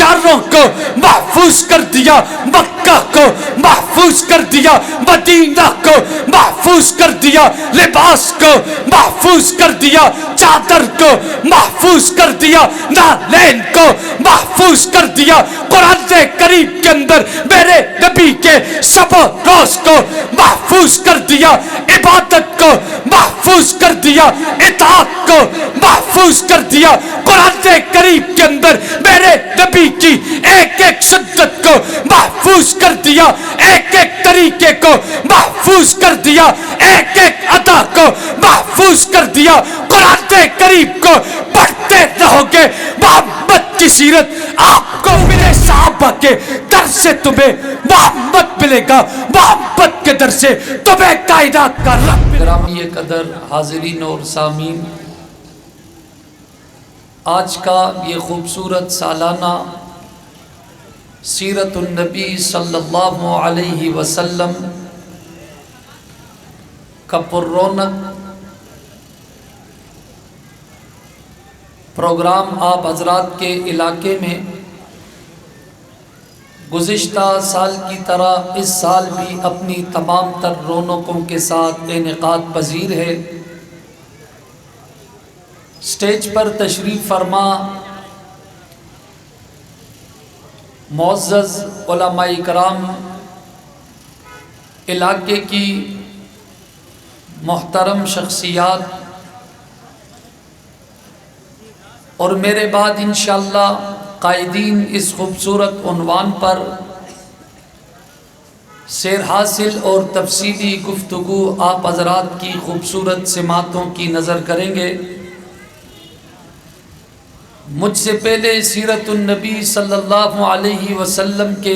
یاروں کو محفوظ کر دیا، مکہ کو محفوظ کر دیا، مدینہ کو محفوظ کر دیا، لباس کو محفوظ کر دیا، چادر کو محفوظ کر دیا، نالین کو محفوظ کر دیا، قرآن کریم کے اندر میرے نبی کے شب و روز کو محفوظ کر دیا، عبادت کو محفوظ کر دیا، اطاعت کو محفوظ کر دیا، قرآن کریم کے اندر میرے نبی کی ایک ایک شدت کو محفوظ کر دیا، ایک ایک طریقے کو محفوظ کر دیا، ایک ایک ادا کو محفوظ کر دیا۔ قرآن کریم کو پڑھتے رہو گے، محمد کی سیرت آپ کو ملے، صحابہ کے در سے تمہیں محمد ملے گا، محمد کے در سے تمہیں کائنات کا رب ملے گا۔ گرامی قدر حاضرین اور سامعین، آج کا یہ خوبصورت سالانہ سیرت النبی صلی اللہ علیہ وسلم کا پر رونق پروگرام آپ حضرات کے علاقے میں گزشتہ سال کی طرح اس سال بھی اپنی تمام تر رونقوں کے ساتھ انعقاد پذیر ہے۔ اسٹیج پر تشریف فرما معزز علماء کرام، علاقے کی محترم شخصیات، اور میرے بعد انشاءاللہ قائدین اس خوبصورت عنوان پر سیر حاصل اور تفصیلی گفتگو آپ حضرات کی خوبصورت سماتوں کی نظر کریں گے۔ مجھ سے پہلے سیرت النبی صلی اللہ علیہ وسلم کے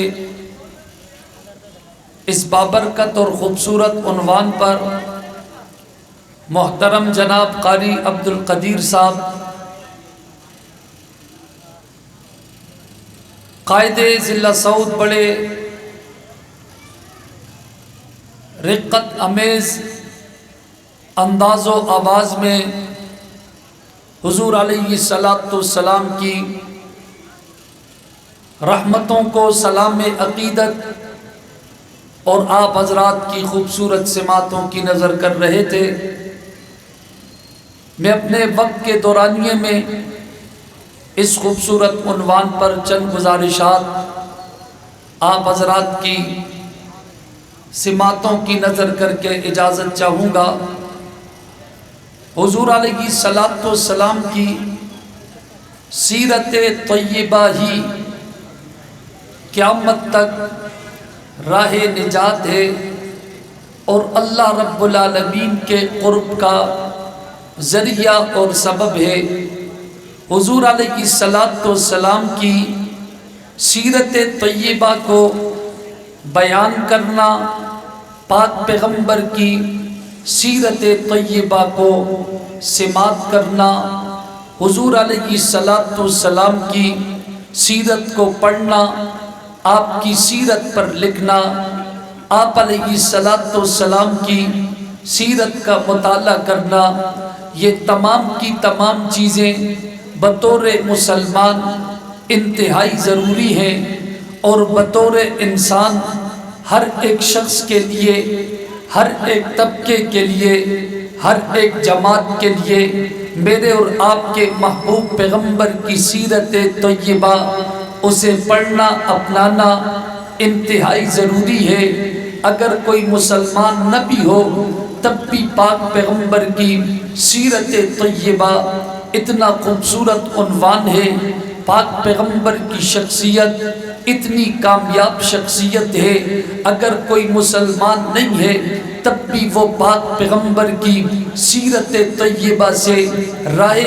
اس بابرکت اور خوبصورت عنوان پر محترم جناب قاری عبدالقدیر صاحب، قائد ضلع سعود، بڑے رقت امیز انداز و آواز میں حضور علیہ السلام کی رحمتوں کو سلام عقیدت اور آپ حضرات کی خوبصورت سماتوں کی نظر کر رہے تھے۔ میں اپنے وقت کے دورانیے میں اس خوبصورت عنوان پر چند گزارشات آپ حضرات کی سماتوں کی نظر کر کے اجازت چاہوں گا۔ حضور علیہ السلام کی سیرت طیبہ ہی قیامت تک راہ نجات ہے اور اللہ رب العالمین کے قرب کا ذریعہ اور سبب ہے۔ حضور علیہ السلام کی سیرت طیبہ کو بیان کرنا، پاک پیغمبر کی سیرت طیبہ کو سماعت کرنا، حضور علیہ السلام کی سیرت کو پڑھنا، آپ کی سیرت پر لکھنا، آپ علیہ السلام کی سیرت کا مطالعہ کرنا، یہ تمام کی تمام چیزیں بطور مسلمان انتہائی ضروری ہیں، اور بطور انسان ہر ایک شخص کے لیے، ہر ایک طبقے کے لیے، ہر ایک جماعت کے لیے میرے اور آپ کے محبوب پیغمبر کی سیرت طیبہ اسے پڑھنا، اپنانا انتہائی ضروری ہے۔ اگر کوئی مسلمان نہ بھی ہو تب بھی پاک پیغمبر کی سیرت طیبہ اتنا خوبصورت عنوان ہے، پاک پیغمبر کی شخصیت اتنی کامیاب شخصیت ہے، اگر کوئی مسلمان نہیں ہے تب بھی وہ پاک پیغمبر کی سیرت طیبہ سے راہ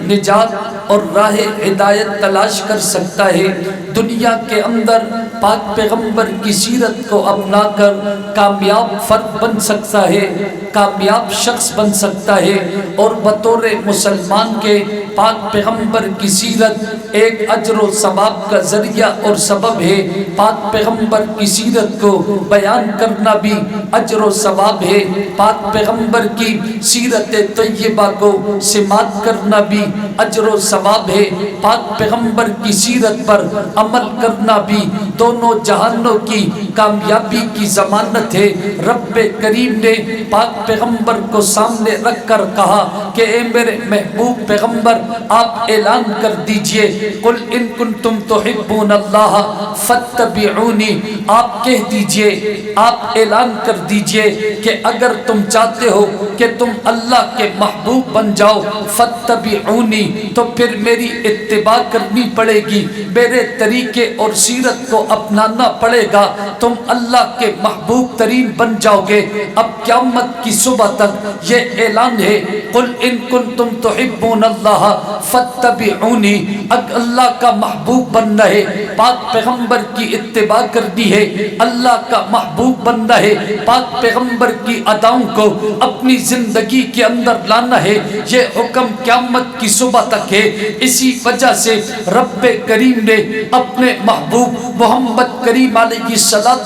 نجات اور راہ ہدایت تلاش کر سکتا ہے، دنیا کے اندر پاک پیغمبر کی سیرت کو اپنا کر کامیاب فرد بن سکتا ہے، کامیاب شخص بن سکتا ہے، اور بطور مسلمان کے پاک پیغمبر کی سیرت ایک اجر و ثواب کا ذریعہ اور سبب ہے، پاک پیغمبر کی سیرت کو بیان کرنا بھی اجر و ثواب ہے، پاک پیغمبر کی سیرت طیبہ کو سماعت کرنا بھی اجر و ثواب ہے، پاک پیغمبر کی سیرت پر عمل کرنا بھی دونوں جہانوں کی کامیابی کی ضمانت ہے۔ رب کریم نے پاک پیغمبر کو سامنے رکھ کر کہا کہ اے میرے محبوب پیغمبر آپ اعلان کر دیجئے، قل ان کنتم تحبون اللہ فاتبعونی، آپ کہہ دیجئے، آپ اعلان کر دیجئے کہ اگر تم چاہتے ہو کہ تم اللہ کے محبوب بن جاؤ، فاتبعونی، تو پھر میری اتباع کرنی پڑے گی، میرے طریقے اور سیرت کو اپنانا پڑے گا، تم اللہ کے محبوب ترین بن جاؤ گے۔ اب قیامت کی صبح تک یہ اعلان ہے، قل ان کنتم تحبون اللہ فاتبعونی، اگر اللہ کا محبوب بننا ہے، پاک پیغمبر کی اتباع کرنی ہے، اللہ کا محبوب بننا ہے، پاک پیغمبر کی اداؤں کو اپنی زندگی کے اندر لانا ہے، یہ حکم قیامت کی صبح تک ہے۔ اسی وجہ سے رب کریم نے اپنے محبوب محمد کریم علیہ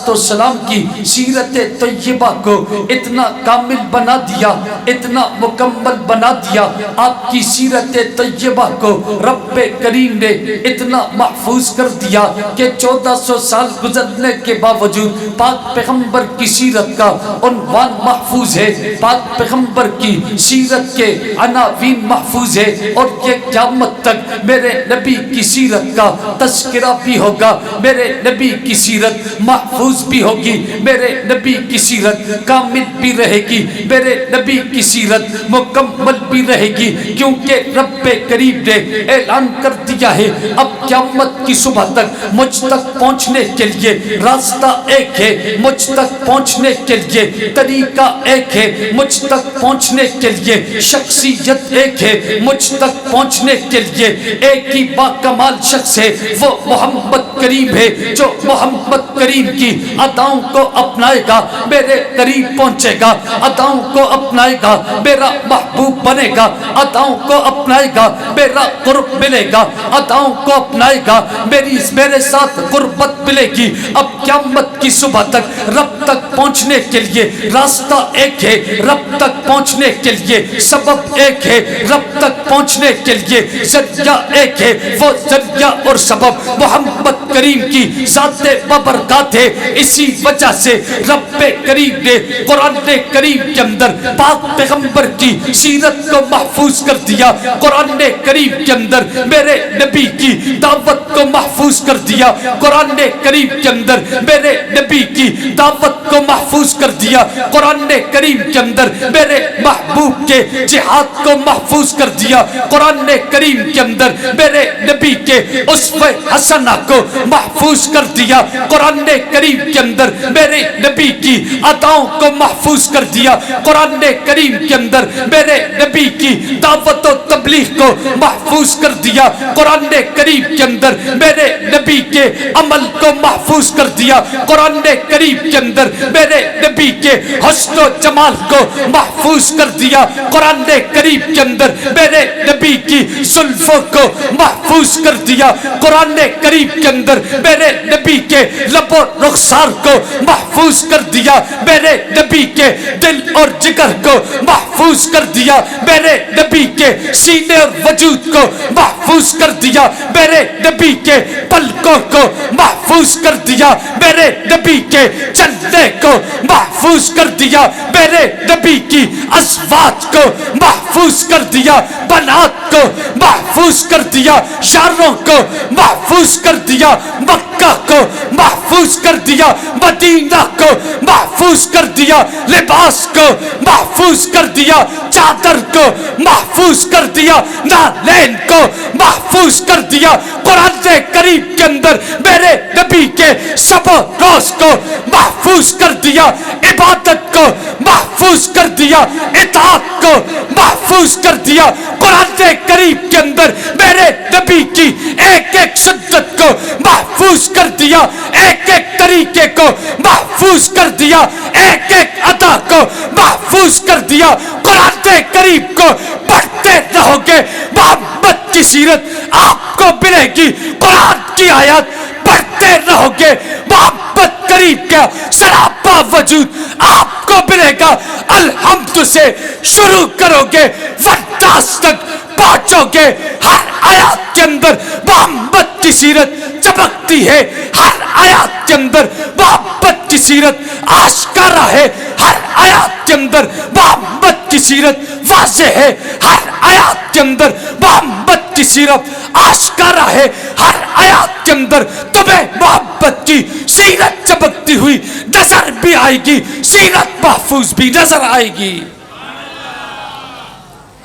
السلام کی سیرت طیبہ کو اتنا کامل بنا دیا، اتنا مکمل بنا دیا، آپ کی سیرت طیبہ کو رب کریم نے اتنا محفوظ کر دیا کہ 1400 سال گزرنے کے باوجود پاک پیغمبر کی سیرت کا عنوان محفوظ ہے، پاک پیغمبر کی سیرت کے عناوین محفوظ ہے، اور یہ قیامت تک میرے نبی کی سیرت کا تذکرہ بھی ہوگا، میرے نبی کی سیرت محفوظ بھی ہوگی، میرے نبی کی سیرت کامل بھی رہے گی، میرے نبی کی سیرت مکمل بھی رہے گی، کیونکہ رب کریم نے اعلان کر دیا ہے اب قیامت کی صبح تک مجھ تک پہنچنے کے لیے راستہ ایک ہے، مجھ تک پہنچنے کے لیے طریقہ ایک ہے، مجھ تک پہنچنے کے لیے شخصیت ایک ہے، مجھ تک پہنچنے کے لیے ایک ہی باکمال شخص ہے، وہ محمد کریم ہے، جو محمد کریم کی اداؤں کو اپنائے گا میرے قریب پہنچے گا، اداؤں کو اپنائے گا میرا محبوب بنے گا، اداؤں کو اپنائے گا میرا قرب ملے گا، اداؤں کو اپنائے گا میرے ساتھ قربت ملے گی۔ اب قیامت کی صبح تک رب تک پہنچنے کے لیے راستہ ایک ہے، رب تک پہنچنے کے لیے سبب ایک ہے، رب تک پہنچنے کے لیے ذریعہ ایک ہے، وہ ذریعہ اور سبب محمد کریم کی ذات ببرکات ہے۔ اسی وجہ سے رب کریم نے قرآن کریم کے اندر پاک پیغمبر کی سیرت کو محفوظ کر دیا، قرآن کریم کے اندر میرے نبی کی دعوت کو محفوظ کر دیا، قرآن کریم کے اندر میرے نبی کی دعوت کو محفوظ کر دیا، قرآن کریم کے اندر میرے محبوب کے جہاد کو محفوظ کر دیا، قرآن کریم کے اندر میرے نبی کے اسوہ حسنہ کو محفوظ کر دیا، قرآن کریم کے اندر میرے نبی کی اداؤں کو محفوظ کر دیا، قرآن کریم کے اندر میرے نبی کی دعوت و تبلیغ کو محفوظ کر دیا، قرآن کریم کے اندر میرے نبی کے عمل کو محفوظ کر دیا، قرآن کریم کے اندر میرے نبی کے حسن و جمال کو محفوظ کر دیا، قرآن کریم کے اندر میرے نبی کی زلفوں کو محفوظ کر دیا، قرآن کریم کے اندر میرے نبی کے لب و رخسار کو محفوظ کر دیا، میرے نبی کے دل اور جگر کو محفوظ کر دیا، میرے نبی کے سینے اور وجود کو محفوظ کر دیا، میرے نبی کے پلکوں کو محفوظ کر دیا، میرے نبی کے چلنے کو محفوظ کر دیا، میرے نبی کی ازواج کو محفوظ کر دیا، بنات کو محفوظ کر دیا، یاروں کو محفوظ کر دیا، مکہ کو محفوظ کر دیا، مدینہ کو محفوظ کر دیا، لباس کو محفوظ کر دیا، چادر کو محفوظ کر دیا، نالین کو محفوظ کر دیا، قرآن کریم کے اندر میرے نبی کے شب و روز کو محفوظ کر دیا، عبادت کو محفوظ کر دیا، اطاعت کو محفوظ کر دیا، قرآن کریم کے اندر میرے نبی کی ایک ایک سنت کو محفوظ کر دیا، ایک ایک طریقے کو محفوظ کر دیا، ایک ایک ادا کو محفوظ کر دیا۔ قرآن کریم کو پڑھتے رہو گے محمد کی سیرت آپ کو ملے گی، قرآن کی آیات پڑھتے رہو گے محمد کریم کا سراپا وجود آپ کو ملے گا۔ الحمد وقت سے شروع کرو گے ورداس تک پہنچو گے. ہر آیات کے اندر محمد کی سیرت چمکتی ہے, ہر آیات کے اندر محمد کی سیرت آشکارا ہے, ہر آیات کے اندر محمد کی سیرت واضح ہے, ہر آیات کے اندر محمد کی سیرت آشکارا ہے, ہر آیات کے اندر تمہیں محمد کی سیرت چمکتی ہوئی نظر بھی آئے گی, سیرت محفوظ بھی نظر آئے گی.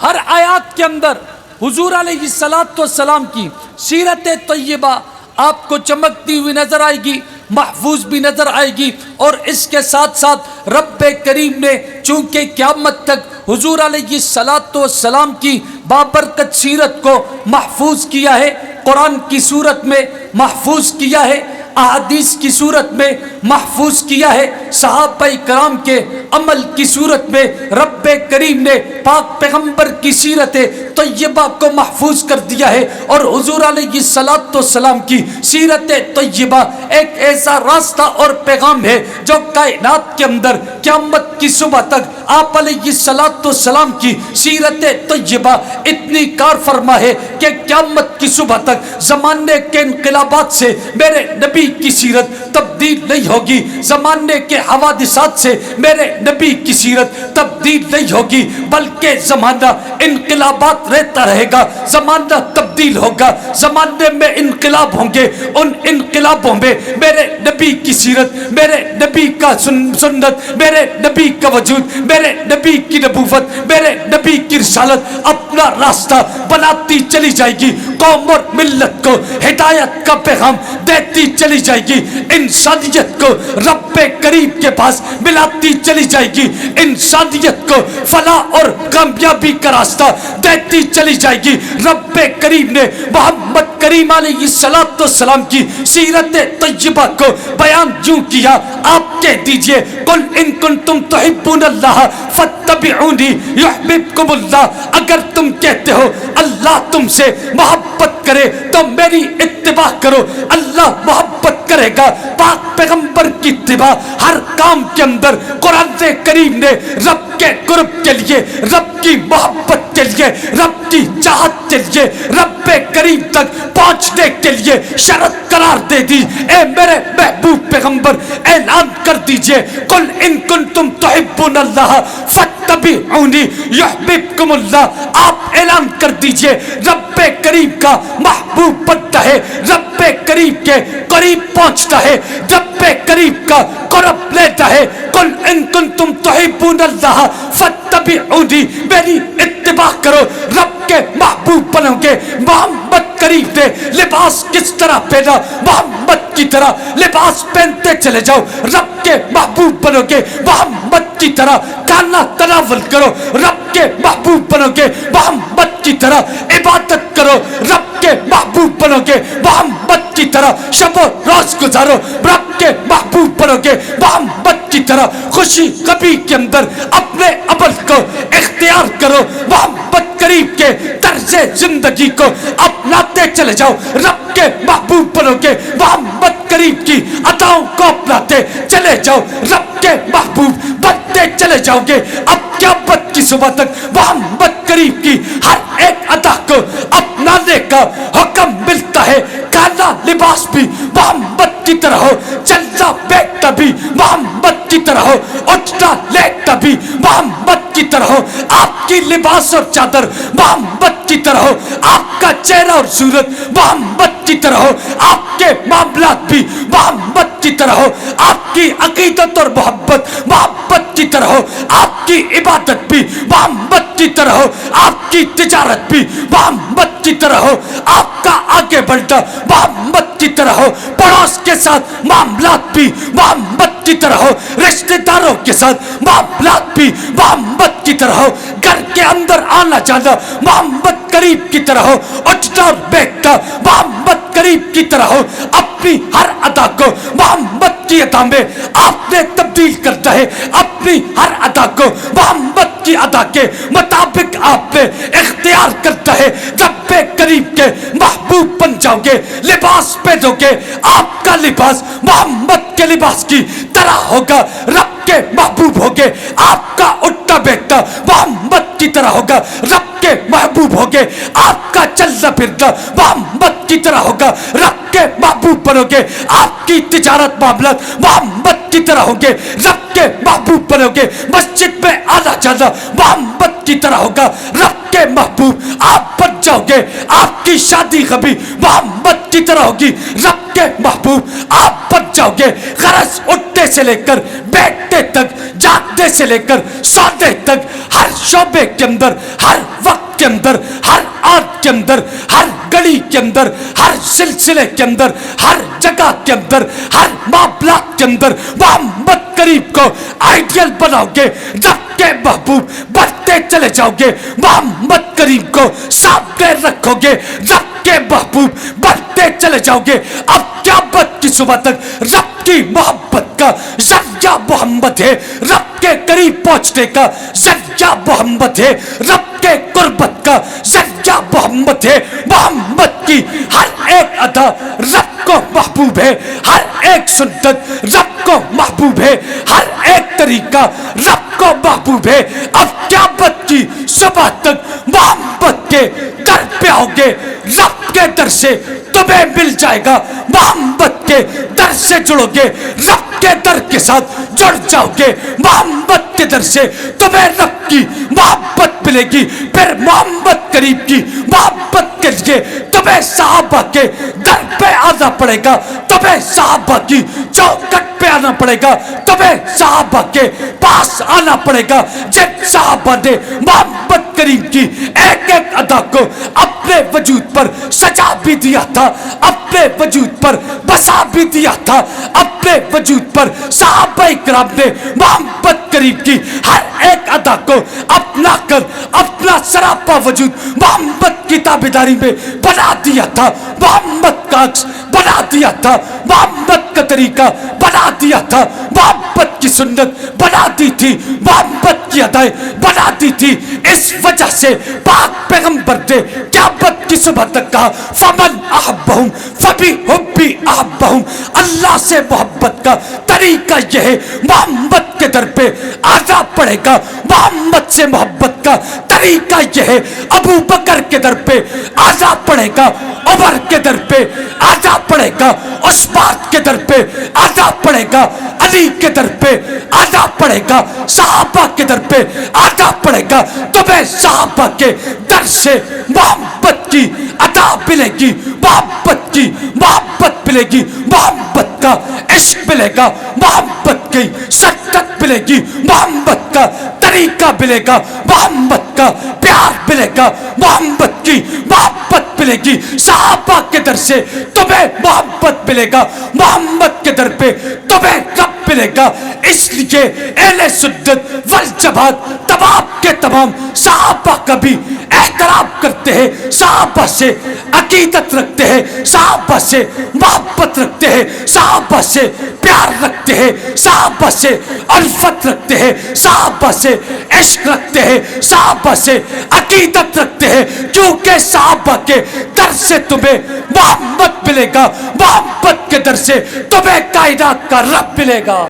ہر آیات کے اندر حضور علیہ السلام کی سیرت طیبہ آپ کو چمکتی ہوئی نظر آئے گی, محفوظ بھی نظر آئے گی. اور اس کے ساتھ ساتھ رب کریم نے چونکہ قیامت تک حضور علیہ السلام کی بابرکت سیرت کو محفوظ کیا ہے, قرآن کی صورت میں محفوظ کیا ہے, احادیث کی صورت میں محفوظ کیا ہے, صحابہ کرام کے عمل کی صورت میں رب کریم نے پاک پیغمبر کی سیرت طیبہ کو محفوظ کر دیا ہے. اور حضور علیہ السلام کی سیرت طیبہ ایک ایسا راستہ اور پیغام ہے جو کائنات کے اندر قیامت کی صبح تک آپ علیہ السلام کی سیرت طیبہ اتنی کار فرما ہے کہ قیامت کی صبح تک زمانے کے انقلابات سے میرے نبی کی سیرت تبدیل نہیں ہوگی, زمانے کے حوادثات سے میرے نبی کی سیرت تبدیل نہیں ہوگی, بلکہ زمانہ انقلابات رہتا رہے گا, زمانہ تبدیل ہوگا, زمانے میں انقلاب ہوں گے, ان انقلابوں میں میرے نبی کی سیرت, میرے نبی کا سنت, میرے نبی کا وجود, میرے نبی کی نبوت, میرے نبی کی رسالت اپنا راستہ بناتی چلی جائے گی, قوم اور ملت کو ہدایت کا پیغام دیتی چلی جائے گی, انسانیت کو رب کریم کے پاس ملاتی چلی جائے گی, انسانیت کو فلاح اور کامیابی کا راستہ دیتی چلی جائے گی. رب کریم نے محمد کریم علیہ السلام کی سیرت طیبہ کو بیان یوں کیا, آپ کہہ دیجئے قل ان کنتم تحبون اللہ فاتبعونی یحببکم اللہ, اگر تم کہتے ہو اللہ تم سے محبت کرے تو میری اتباع کرو, اللہ محبت کرے گا. پاک پیغمبر کی اتباع ہر کام کے اندر قرآن کریم نے رب کے قرب کے لیے, رب کی محبت کے لیے, رب کی چاہت کے لیے, رب کریم تک پہنچنے کے لیے شرط قرار دے دی. اے میرے محبوب پیغمبر اعلان کر دیجئے قل ان کنتم تحبون اللہ فاتبعونی یحببکم اللہ, آپ اعلان کر دیجئے رب کریم کا محبوب بنتا ہے, رب کریم کے قریب پہنچتا ہے, رب کریم کا قرب لیتا ہے. قل ان کنتم تحبون اللہ فاتبعونی, میری اتباع کرو, رب کے محبوب بنو گے. محمد کریم نے لباس کس طرح پہنا, محمد کی طرح لباس پہنتے چلے جاؤ, رب کے محبوب بنو گے. محمد کی طرح کھانا تناول کرو, رب کے محبوب بنو گے. محمد کی طرح عبادت کرو, رب کے محبوب بنو گے. محمد کی طرح شب و روز گزارو, رب کے محبوب بنو گے. محمد کی طرح خوشی کبھی کے اندر اپنے عمل کو اختیار کرو, محمد کریم کے طرز زندگی کو اپناتے چلے جاؤ, رب کے محبوب بنو گے. محمد کریم کی عطاؤں کو اپناتے چلے جاؤ, رب کے محبوب بنتے چلے جاؤ گے. اب قیامت کی صبح تک محمد کریم کی ہر ایک عطا کو اپنانے کا حکم ملتا ہے. کالا لباس بھی محمد کی طرح ہو, چلنا بیٹھنا بھی محمد کی طرح ہو, اٹھنا لیٹنا بھی محمد کی طرح ہو, آپ کی لباس اور چادر محمد کی طرح ہو, آپ کا چہرہ اور صورت محمد کی طرح ہو, آپ کے معاملات بھی محمد کی طرح ہو, آپ کی عقیدت اور محبت محمد کی طرح ہو, آپ کی عبادت بھی محمد کی طرح ہو, آپ کی تجارت بھی محمد کی طرح ہو, آپ کا آگے بڑھنا محمد کی طرح ہو, پڑوس کے ساتھ معاملات بھی محمد کی طرح ہو, رشتہ داروں کے ساتھ معاملات بھی محمد کی طرح ہو, گھر کے اندر آنا جانا محمد کریم کی طرح ہو, اٹھنا اور بیٹھنا محمد کریم کی طرح ہو. اپنی ہر ادا کو محمد کی عطا میں آپ نے تبدیل کرتا ہے, اپنی ہر عطا کو محمد محبت کی ادا کے مطابق آپ نے اختیار کرتا ہے، رب کریم کے محبوب بن جاؤ گے، لباس پہنو گے، آپ کا لباس محمد کے لباس کی طرح ہوگا، رب کے محبوب ہوگے، آپ کا اٹھنا بیٹھنا محمد کی طرح ہوگا، رب کے محبوب ہوگے، آپ کا چلنا پھرنا محمد کی طرح ہوگا، رب کے محبوب بنو گے، آپ کی تجارت معاملات محمد کی طرح ہوں گے، رب کے محبوب بنو گے، مسجد میں آنا جانا محمد کی طرح ہوگا، رب کے محبوب آپ بن جاؤ گے، آپ کی شادی کبھی محمد کی طرح ہوگی، رب کے محبوب آپ بن جاؤ گے، غرض اٹھنے سے لے کر بیٹھنے تک، جاگنے سے لے کر سونے تک، ہر شعبے کے اندر، ہر وقت کے اندر، ہر آت کے اندر، ہر گلی کے اندر، ہر سلسلے کے اندر، ہر جگہ کے اندر، ہر معاملات کے اندر محمد کریم کو آئیڈیل بناؤ گے، رب کے محبوب بڑھتے چلے جاؤ گے، محمد کریم کو سامنے رکھو گے، رب کے محبوب بڑھتے چلے جاؤ گے، اب قیامت کی صبح تک رب کی محبت کا ذریعہ محمد ہے، رب کے قریب پہنچنے کا ذریعہ محمد ہے، رب کے قربت کا ذریعہ محمد ہے، محمد کی ہر ایک ادا رب کو محبوب ہے، ہر ایک سنت رب کو محبوب ہے، ہر ایک طریقہ رب کو محبوب ہے، اب قیامت کی صبح تک محمد کے در پہ آؤ گے، رب کے در سے تمہیں مل جائے گا، محمد کے در سے جڑو گے، رب کے در کے ساتھ جڑ جاؤ گے، محمد کے در سے تمہیں رب کی محبت ملے گی، پھر محمد کریم کی محبت کے لیے تمہیں صحابہ کے در پہ آنا پڑے گا، تمہیں صحابہ کی چوکٹ پہ آنا پڑے گا، تمہیں صحابہ کے پاس آنا پڑے گا، جن صحابہ نے محمد کریم کی ایک ایک ادا کو اپنے وجود پر سجا بھی دیا تھا، اپنے وجود پر بسا بھی دیا تھا، اپنے وجود پر صحابہ اکرام نے محمد کریم کی ہر ایک ادا کو اپنا کر اپنا سراپا وجود محمد کی تابعداری میں بنا دیا تھا، محمد کا عکس بنا دیا تھا، محمد کا طریقہ بنا دیا تھا، محمد کی سنت بنا دی تھی، محمد کی ادائیں بنا دی تھی، اس وجہ سے پاک پیغمبر نے قیامت کی صبح تک کہا فمن احبہم فبحبی احبہم، اللہ سے محبت کا طریقہ یہ ہے، محمد کے در پہ آنا پڑے گا، محمد سے محبت کا طریقہ یہ ہے، ابو بکر کے در پہ آنا پڑے گا، عمر کے در پہ آنا پڑے گا، عثمان کے در پہ آنا پڑے گا، علی کے در پہ آنا پڑے گا، صحابہ کے در پہ آنا پڑے گا، تمہیں صحابہ کے در سے محبت کی عطا ملے گی، محبت کی محبت ملے گی، محبت کا عشق ملے گا، محبت کی شدت ملے گی، محبت کا طریقہ ملے گا، محمد کا پیار ملے گا، محمد کی محبت ملے گی، صحابہ کے در سے تمہیں محبت ملے گا، محمد کے در پہ تمہیں رب ملے گا، اس لیے اہل سنت والجماعت تمام کے تمام صحابہ کا بھی احترام کرتے ہیں، صحابہ سے عقیدت رکھتے ہیں، صحابہ سے محبت رکھتے ہیں، صحابہ سے پیار رکھتے ہیں، صحابہ سے الفت رکھتے ہیں، صحابہ سے عشق رکھتے ہیں، صحابہ سے عقیدت رکھتے ہیں، کیونکہ صحابہ کے در سے تمہیں محمد ملے گا، محمد کے در سے تمہیں کائنات کا رب ملے گا۔